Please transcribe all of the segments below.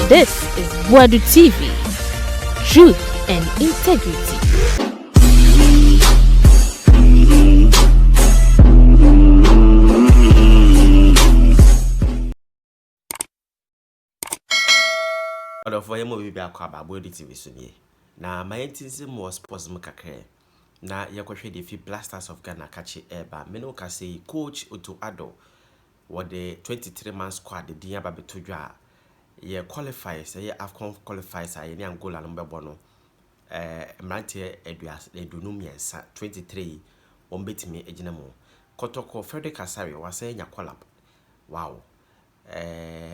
This is Boadu TV. Truth and integrity. For him, we be a crab about Boadu TV soon. Now, my intention was sports mukakre. Na yakwahwe the Blasters of Ghana catch eba meno ka say coach Otto Addo what the 23 man squad the dia ba betodwa ye qualifiers ye AFCON qualifiers aye ni Angola no bebo no Amartey edunum yensa 23 ombetimi agina mo kotoko Frederick Asare wase nya collab wow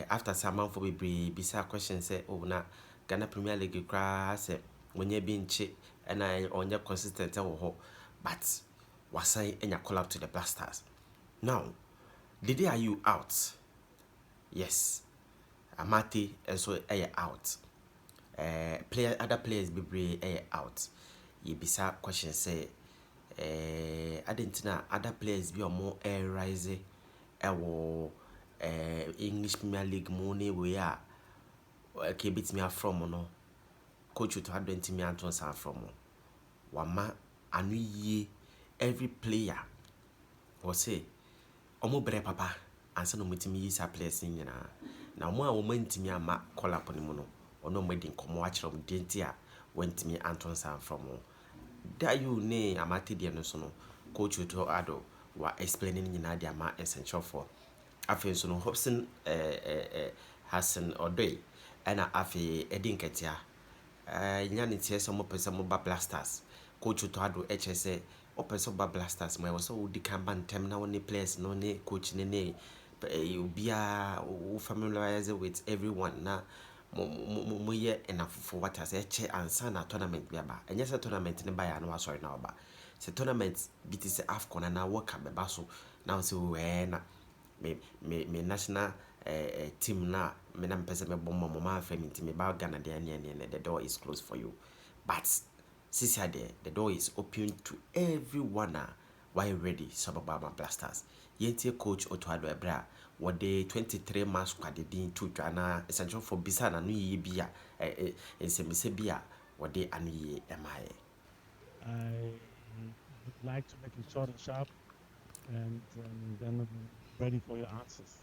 after some for be bisa question say oh na Ghana Premier League kra say wonye bi nche and I on your consistent but was I in your collab to the Blasters. Now, Dede, are you out? Yes. Amartey and so out. Other players be out. You be sa question say I didn't know other players be more air rising English Premier League money we are okay beat me from no coach to have 20 million tons from wama anu ye every player was say omo bre papa ansa no mutimi yi sa players nyina na omo a wo mantimi ama call up ni mu no ono madi nkomo a kire om denti a wantimi anton san from da you ne Amartey de no so no coach Otto Addo wa explaining nyina de ama essential for afi so no Hobson Hassan Odoi ana afi Eddie Nketia nyane tie so mo pese mo ba Blasters coach Otto Addo HSA opese ba Blasters mo so udi kan ban tem na woni players no ne coach ne obia who familiarize with everyone na mo ye enough for what as che ansa na tournament bia ba enye se tournament ne ba ya na wasori na oba se tournament biti se AFCON na work be ba so na so we na me national team na me na mpese me bombo mo ma fa mi team ba Ghana de ane the door is closed for you but since the door is open to everyone why ready Sababa Blasters yentie coach Otto Addo ebra what the 23 man squad din to Ghana essential for bisa na no yi bia ensemise bia what the anu yi emaye. I would like to make it short and sharp and then I'm ready for your answers.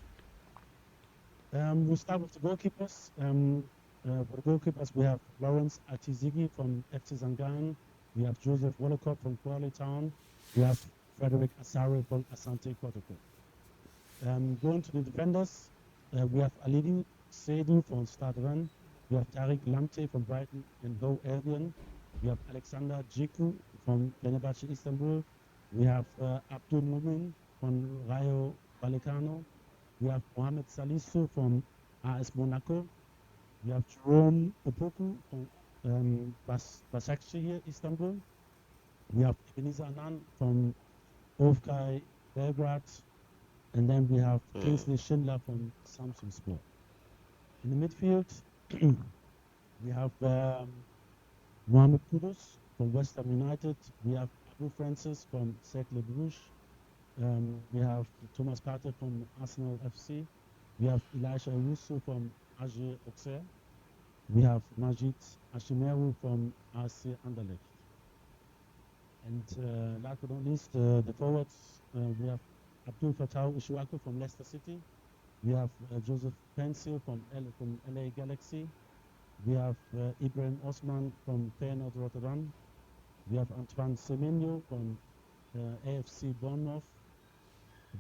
We'll start with the goalkeepers. For the goalkeepers, we have Lawrence Atizigi from FC Zangan. We have Joseph Wollacott from Crawley Town. We have Frederick Asare from Asante Kotoko. Going to the defenders, we have Alidi Seydu from Stade Rennes. We have Tariq Lamte from Brighton and Hove Albion. We have Alexander Jiku from Fenerbahce Istanbul. We have Abdul Mumin from Rayo Vallecano. We have Mohamed Salisu from AS Monaco. We have Jerome Opoku from Başakşehir, Istanbul. We have Ebenezer Anan from Ofkai Belgrade. And then we have Kingsley Schindler from Samsunspor. In the midfield, we have Mohamed Kudus from West Ham United. We have Abu Francis from Cercle Bruges. We have Thomas Partey from Arsenal FC. We have Elisha Owusu from AG Auxerre. We have Majid Ashimeru from RC Anderlecht. And last but not least, the forwards, we have Abdul Fattah Ishuaku from Leicester City. We have Joseph Pencil from LA Galaxy. We have Ibrahim Osman from Feyenoord Rotterdam. We have Antoine Semenyo from AFC Bournemouth.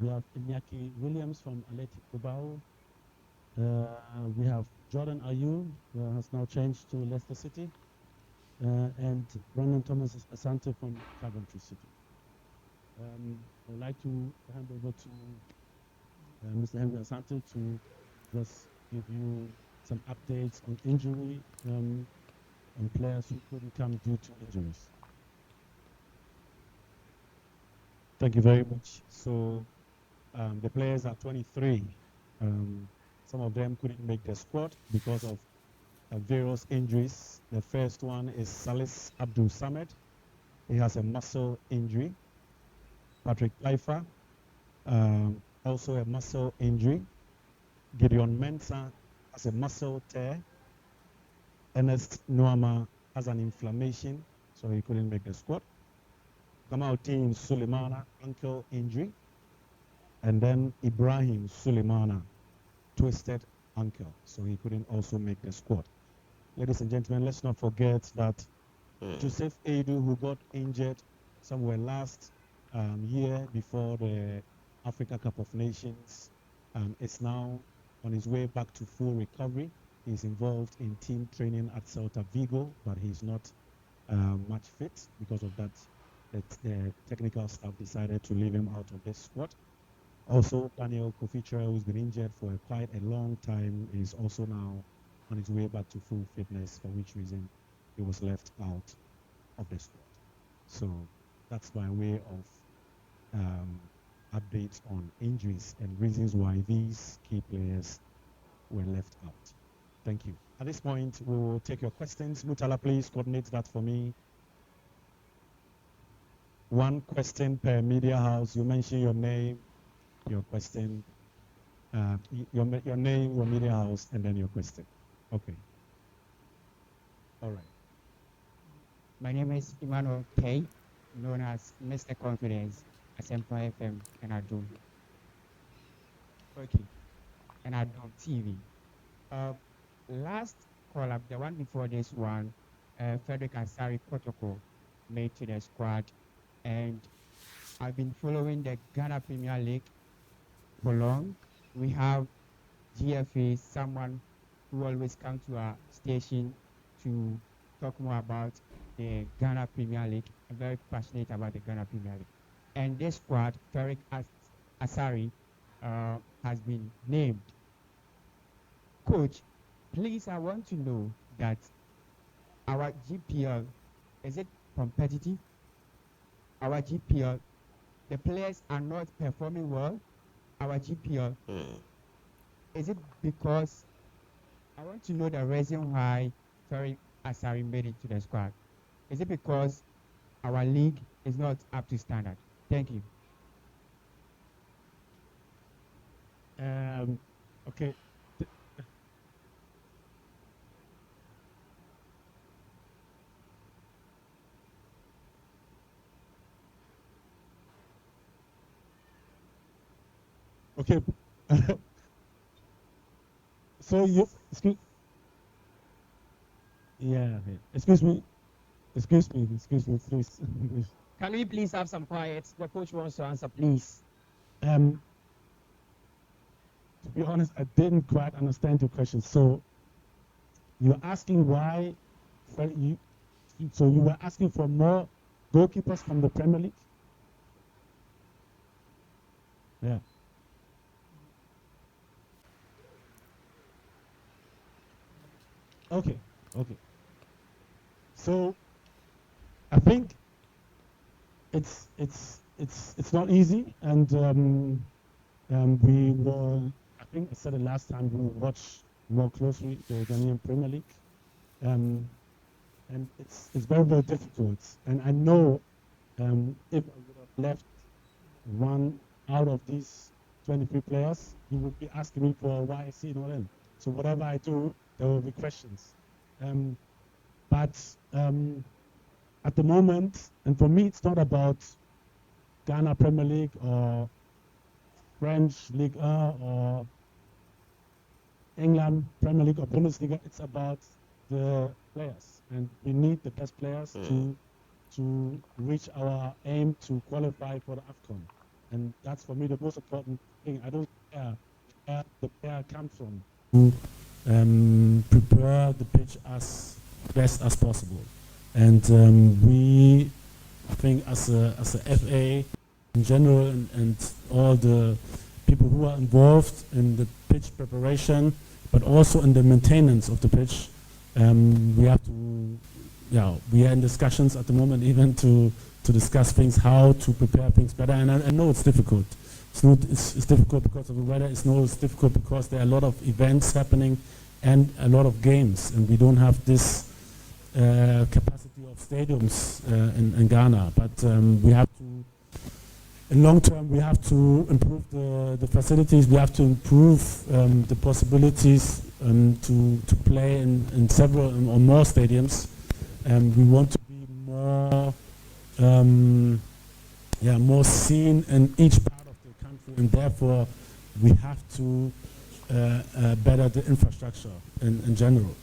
We have Iñaki Williams from Athletic Bilbao. We have Jordan Ayew, who has now changed to Leicester City. And Brandon Thomas Asante from Coventry City. I would like to hand over to Mr. Henry Asante to just give you some updates on injury and players who couldn't come due to injuries. Thank you very much. So the players are 23. Some of them couldn't make the squad because of various injuries. The first one is Salis Abdul Samed. He has a muscle injury. Patrick Pfeiffer, also a muscle injury. Gideon Mensah has a muscle tear. Ernest Nuama has an inflammation, so he couldn't make the squad. Kamaldeen Sulemana, ankle injury. And then Ibrahim Sulemana, twisted ankle, so he couldn't also make the squad. Ladies and gentlemen, let's not forget that Joseph Addo, who got injured somewhere last year before the Africa Cup of Nations, is now on his way back to full recovery. He's involved in team training at Celta Vigo, but he's not much fit. Because of that, the technical staff decided to leave him out of this squad. Also, Daniel Kofichera, who's been injured for quite a long time, is also now on his way back to full fitness, for which reason he was left out of the squad. So that's by way of updates on injuries and reasons why these key players were left out. Thank you. At this point, we will take your questions. Mutala, please coordinate that for me. One question per media house. You mention your name, your question, your name, your media house, and then your question. Okay. All right. My name is Emmanuel K, known as Mr. Confidence at Empire FM and Addo. Okay. And Addo TV. Last call up, the one before this one, Frederick Asari protocol made to the squad, and I've been following the Ghana Premier League for long. We have GFA, someone who always comes to our station to talk more about the Ghana Premier League. I'm very passionate about the Ghana Premier League. And this squad, Frederick Asari, has been named. Coach, please, I want to know that our GPL, is it competitive? Our GPL, the players are not performing well. Our GPL, is it because, I want to know the reason why Frederick Asari made it to the squad. Is it because our league is not up to standard? Thank you. Okay. Okay. So you excuse excuse me, please. Can we please have some quiet? The coach wants to answer, please. To be honest, I didn't quite understand your question. So you're asking why you were asking for more goalkeepers from the Premier League? Yeah. Okay. So I think it's not easy, and we will. I think I said it last time. We will watch more closely the Ghanaian Premier League, and it's very, very difficult. And I know if I would have left one out of these 23 players, you would be asking me for why is he not in. So whatever I do, there will be questions. But at the moment, and for me, it's not about Ghana Premier League or French Ligue 1 or England Premier League or Bundesliga. It's about the players, and we need the best players to reach our aim to qualify for the AFCON. And that's for me the most important thing. I don't care where the player comes from. Prepare the pitch as best as possible, and we, I think, as a FA in general, and all the people who are involved in the pitch preparation, but also in the maintenance of the pitch, we have to, we are in discussions at the moment even to discuss things, how to prepare things better. And I know it's difficult. It's difficult because of the weather. It's difficult because there are a lot of events happening and a lot of games, and we don't have this capacity of stadiums in Ghana. But we have to, in long term, we have to improve the facilities. We have to improve the possibilities to play in several or more stadiums. We want to be more more seen in each part of the country, and therefore we have to better the infrastructure in general.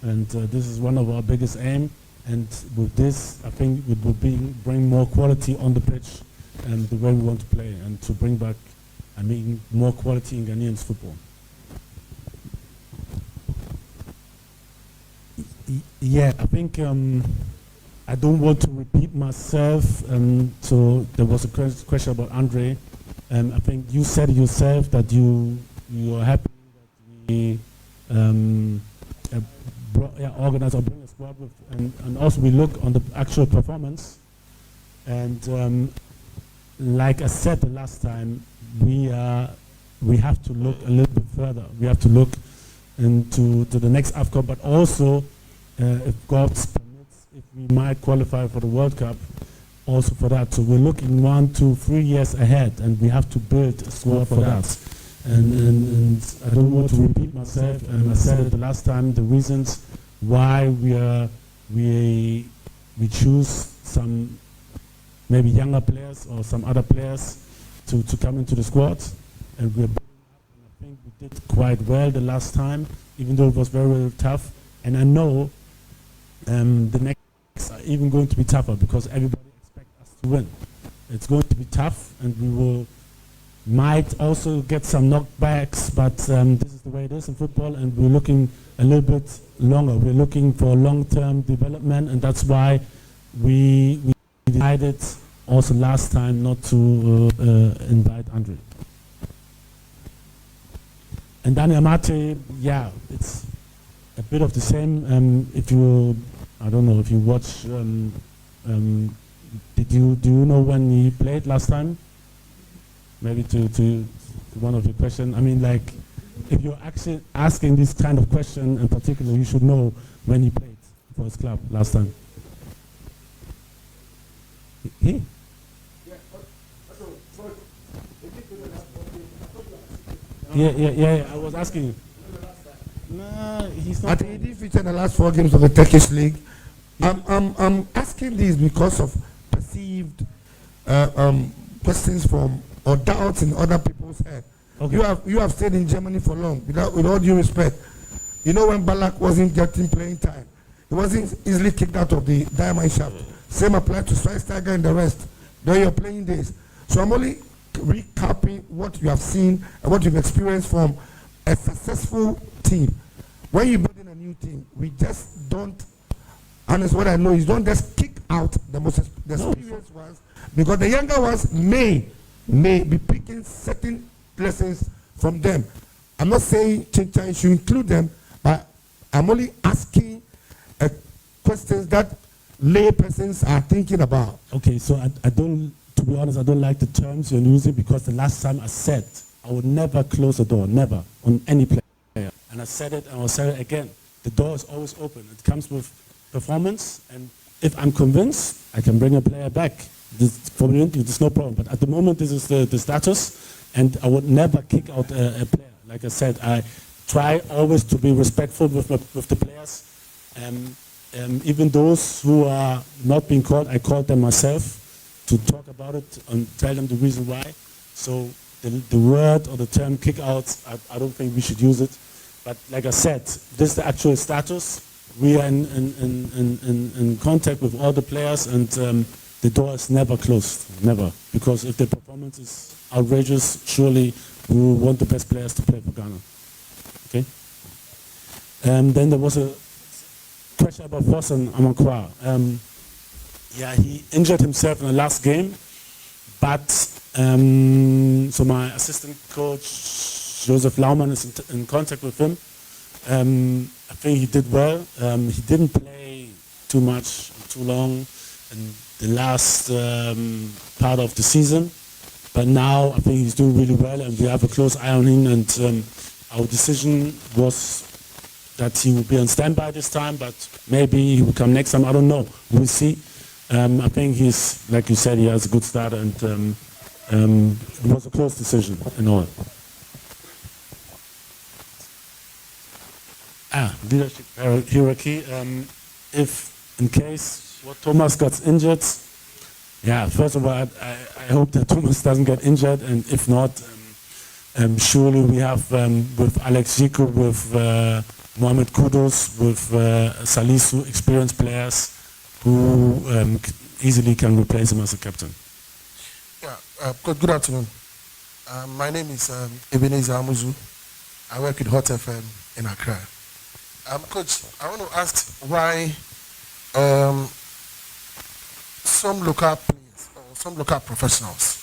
And this is one of our biggest aim. And with this, I think it will bring more quality on the pitch and the way we want to play, and to bring back, more quality in Ghanaian football. Yeah, I think I don't want to repeat myself. So there was a question about Andre. I think you said yourself that you are happy that we organize or bring a squad with, and also we look on the actual performance. And like I said the last time, we have to look a little bit further. We have to look into the next AFCON, but also if God permits, if we might qualify for the World Cup, also for that. So we're looking 1, 2, 3 years ahead, and we have to build a squad for that. And I don't want to repeat myself, and I said it the last time, the reasons why we choose some maybe younger players or some other players to come into the squad, and we're building up, and I think we did quite well the last time, even though it was very, very tough. And I know the next are even going to be tougher, because everybody expects us to win. It's going to be tough, and we might also get some knockbacks, but this is the way it is in football, and we're looking a little bit longer. We're looking for long-term development, and that's why we decided also last time not to invite Andre. And then Amartey, yeah, it's a bit of the same. If you, I don't know, if you watch, do you know when he played last time? Maybe to one of your questions. Like, if you're actually asking this kind of question in particular, you should know when he played for his club last time. He? Yeah, I was asking you. No, he's not. I think he did feature in the last 4 games of the Turkish league. I'm asking this because of perceived questions from or doubts in other people's head. Okay. You have stayed in Germany for long, with all due respect. You know, when Balak wasn't getting playing time, he wasn't easily kicked out of the diamond shaft. Same applied to Schweinsteiger and the rest during your playing days. So I'm only recapping what you have seen and what you've experienced from a successful team. When you build in a new team, we just don't, honest, what I know is don't just kick out the experienced ones, because the younger ones may be picking certain lessons from them. I'm not saying you should include them, but I'm only asking questions that lay persons are thinking about. Okay, so I don't, to be honest, I don't like the terms you're using, because the last time I said I would never close the door, never, on any player. And I said it, and I'll say it again. The door is always open. It comes with performance, and if I'm convinced, I can bring a player back. For me, there's no problem. But at the moment, this is the status, and I would never kick out a player. Like I said, I try always to be respectful with the players. Even those who are not being called, I called them myself to talk about it and tell them the reason why. So the word or the term kick outs, I don't think we should use it. But like I said, this is the actual status. We are in contact with all the players, and the door is never closed, never. Because if the performance is outrageous, surely we will want the best players to play for Ghana. Okay? Then there was a question about Fosun Amankwa. Yeah, he injured himself in the last game, but so my assistant coach Joseph Laumann is in contact with him. I think he did well. He didn't play too much, too long in the last part of the season, but now I think he's doing really well, and we have a close eye on him. And our decision was that he will be on standby this time, but maybe he will come next time. I don't know. We'll see. I think he's, like you said, he has a good start, and it was a close decision in all. Yeah, leadership hierarchy. If in case what Thomas got injured, yeah, first of all, I hope that Thomas doesn't get injured, and if not, surely we have with Alex Zico, with Mohamed Kudus, with Salisu, experienced players who easily can replace him as a captain. Yeah, good afternoon. My name is Ebenezer Amuzu. I work with Hot FM in Accra. Coach, I want to ask why some local players or some local professionals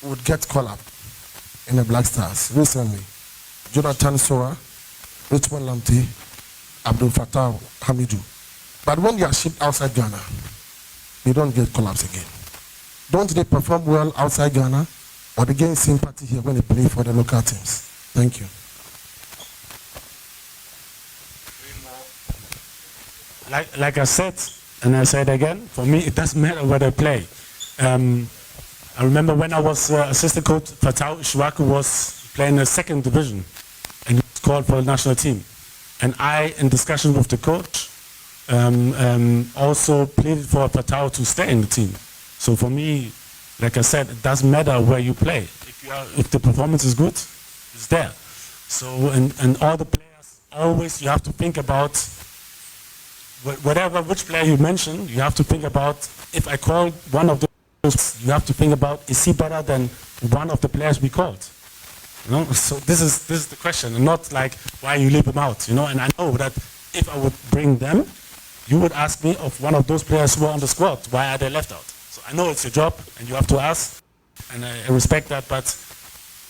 would get called up in the Black Stars recently. Jonathan Soa, Richmond Lamptey, Abdul Fattah Hamidou. But when they are shipped outside Ghana, they don't get call-ups again. Don't they perform well outside Ghana, or they gain sympathy here when they play for the local teams? Thank you. Like I said, and I said again, for me it doesn't matter where they play. I remember when I was assistant coach, Fatau Ishwaku was playing the second division, and he was called for the national team. And I, in discussion with the coach, also pleaded for Fatau to stay in the team. So for me, like I said, it doesn't matter where you play. If the performance is good, it's there. So and all the players, always you have to think about which player you mention, you have to think about, if I call one of those, you have to think about, is he better than one of the players we called? You know, so this is the question, and not like why you leave them out, you know, and I know that if I would bring them, you would ask me of one of those players who are on the squad, why are they left out? So I know it's your job, and you have to ask, and I respect that, but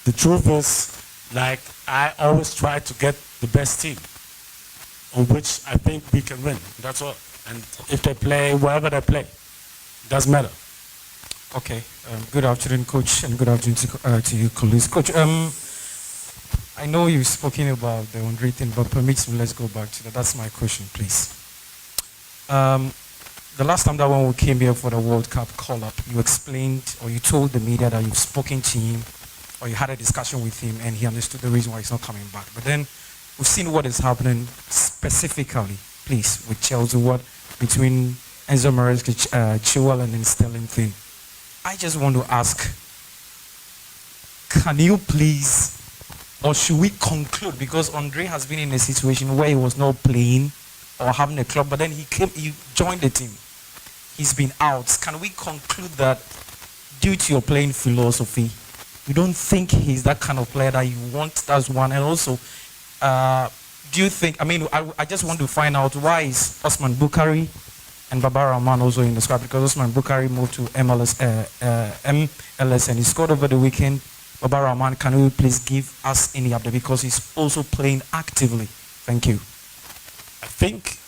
the truth is, like, I always try to get the best team on which I think we can win. That's all. And if they play wherever they play, it doesn't matter. Okay. Good afternoon, Coach, and good afternoon to you, colleagues. Coach, I know you've spoken about the Andre thing, but permit me, let's go back to that. That's my question, please. The last time that when we came here for the World Cup call-up, you explained, or you told the media that you've spoken to him, or you had a discussion with him, and he understood the reason why he's not coming back. But then we've seen what is happening specifically, please, with Chelsea, what between Enzo Maresca, Chilwell, and then Sterling thing. I just want to ask, can you please, or should we conclude, because Andre has been in a situation where he was not playing or having a club, but then he joined the team. He's been out. Can we conclude that due to your playing philosophy, you don't think he's that kind of player that you want? That's one. And also, do you think, I just want to find out, why is Osman Bukhari and Baba Rahman also in the squad? Because Osman Bukhari moved to MLS and he scored over the weekend. Baba Rahman, can you please give us any update? Because he's also playing actively. Thank you. I think,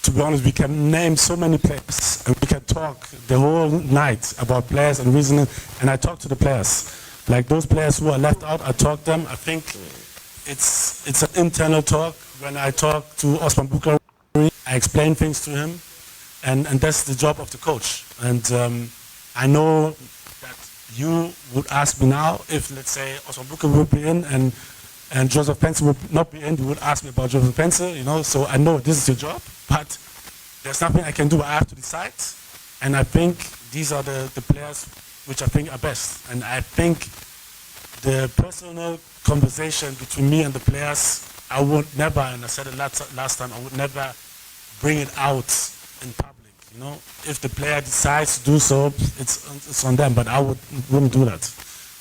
to be honest, we can name so many players, and we can talk the whole night about players and reasoning, and I talk to the players. Like those players who are left out, I talk to them. I think it's an internal talk. When I talk to Osman Bukhari, I explain things to him, and that's the job of the coach. And I know that you would ask me now if, let's say, Osman Bukhari would be in and Joseph Pence would not be in, you would ask me about Joseph Pence, you know, so I know this is your job, but there's nothing I can do. I have to decide, and I think these are the players which I think are best. And I think the personal conversation between me and the players, I would never, and I said it last time, I would never bring it out in public, you know. If the player decides to do so, it's on them, but I wouldn't do that.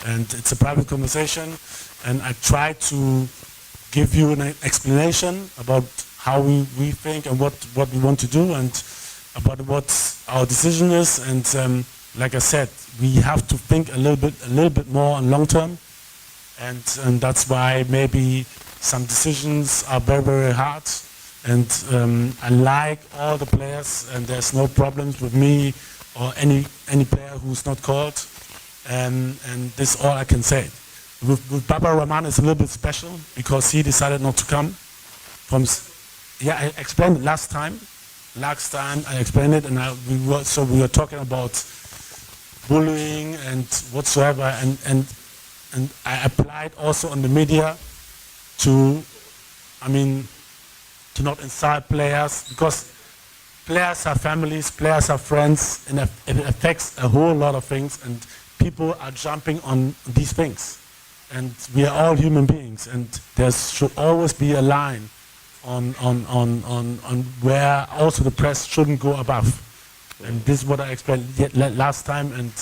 And it's a private conversation, and I try to give you an explanation about how we think and what we want to do, and about what our decision is. And like I said, we have to think a little bit more on long term, and that's why maybe some decisions are very, very hard. And I like all the players, and there's no problems with me or any player who's not called. And this is all I can say. With Baba Rahman, it's a little bit special because he decided not to come. I explained it last time. Last time I explained it, and we were talking about bullying and whatsoever, and I applied also on the media to, to not insult players, because players have families, players have friends, and it affects a whole lot of things, and people are jumping on these things. And we are all human beings, and there should always be a line on where also the press shouldn't go above. And this is what I explained last time, and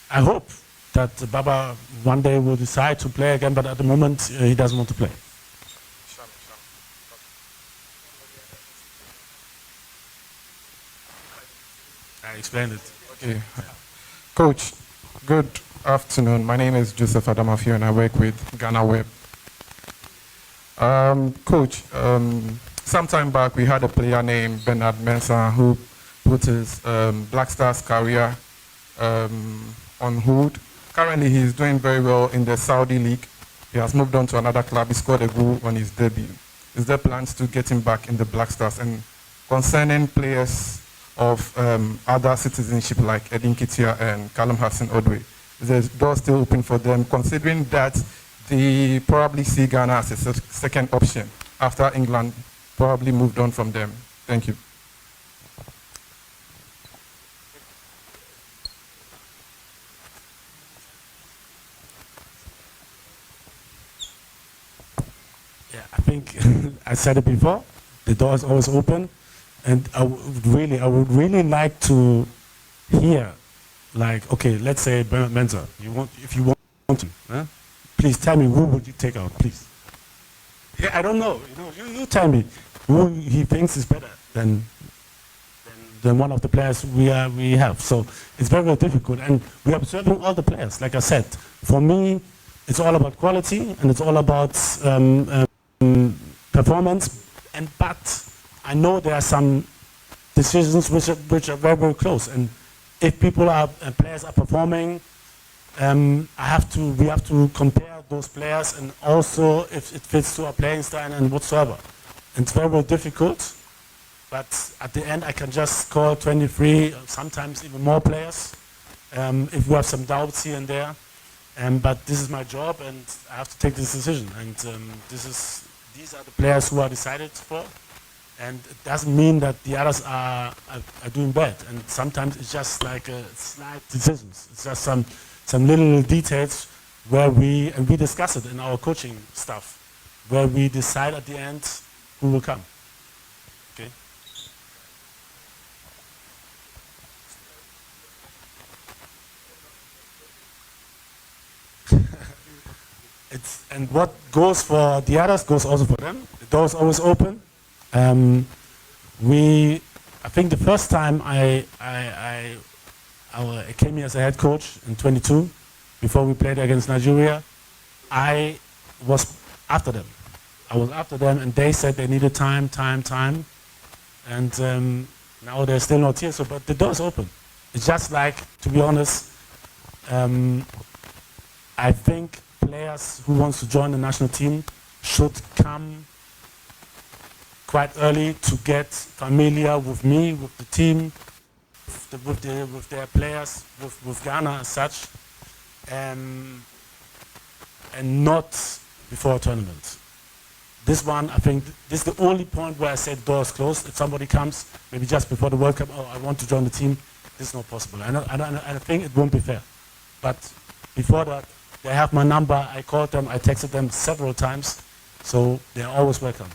I hope that Baba one day will decide to play again, but at the moment he doesn't want to play. I explained it. Okay. Coach, good afternoon. My name is Joseph Adamafio and I work with Ghana Web. Coach, some time back we had a player named Bernard Mensah who put his Black Stars career on hold. Currently he is doing very well in the Saudi League. He has moved on to another club. He scored a goal on his debut. Is there plans to get him back in the Black Stars? And concerning players of other citizenship like Eddie Nketia and Callum Hudson-Odoi, is the door still open for them, considering that they probably see Ghana as a second option after England probably moved on from them? Thank you. Yeah, I think I said it before, the door is always open, and I would really like to hear, like, okay, let's say Bernard Mensah, if you want to, please tell me who would you take out, please. Yeah, I don't know, you tell me who he thinks is better than one of the players we have. So it's very, very difficult, and we're observing all the players. Like I said, for me, it's all about quality, and it's all about performance, but I know there are some decisions which are very, very close, and if players are performing, we have to compare those players, and also if it fits to our playing style and whatsoever. And it's very, very difficult, but at the end I can just call 23, sometimes even more players, if we have some doubts here and there. But this is my job, and I have to take this decision. And these are the players who are decided for, and it doesn't mean that the others are doing bad. And sometimes it's just like slight decisions. It's just some little details where we discuss it in our coaching stuff, where we decide at the end who will come. Okay. And what goes for the others goes also for them. The door is always open. I think the first time I came here as a head coach in 22, before we played against Nigeria, I was after them. And they said they needed time. And now they're still not here, but the door is open. It's just like, to be honest, I think players who want to join the national team should come quite early to get familiar with me, with the team, with their players, with Ghana as such, and not before a tournament. This one, I think, this is the only point where I say the door is closed. If somebody comes, maybe just before the World Cup, oh, I want to join the team, this is not possible. I think it won't be fair. But before that, they have my number, I called them, I texted them several times, so they're always welcome.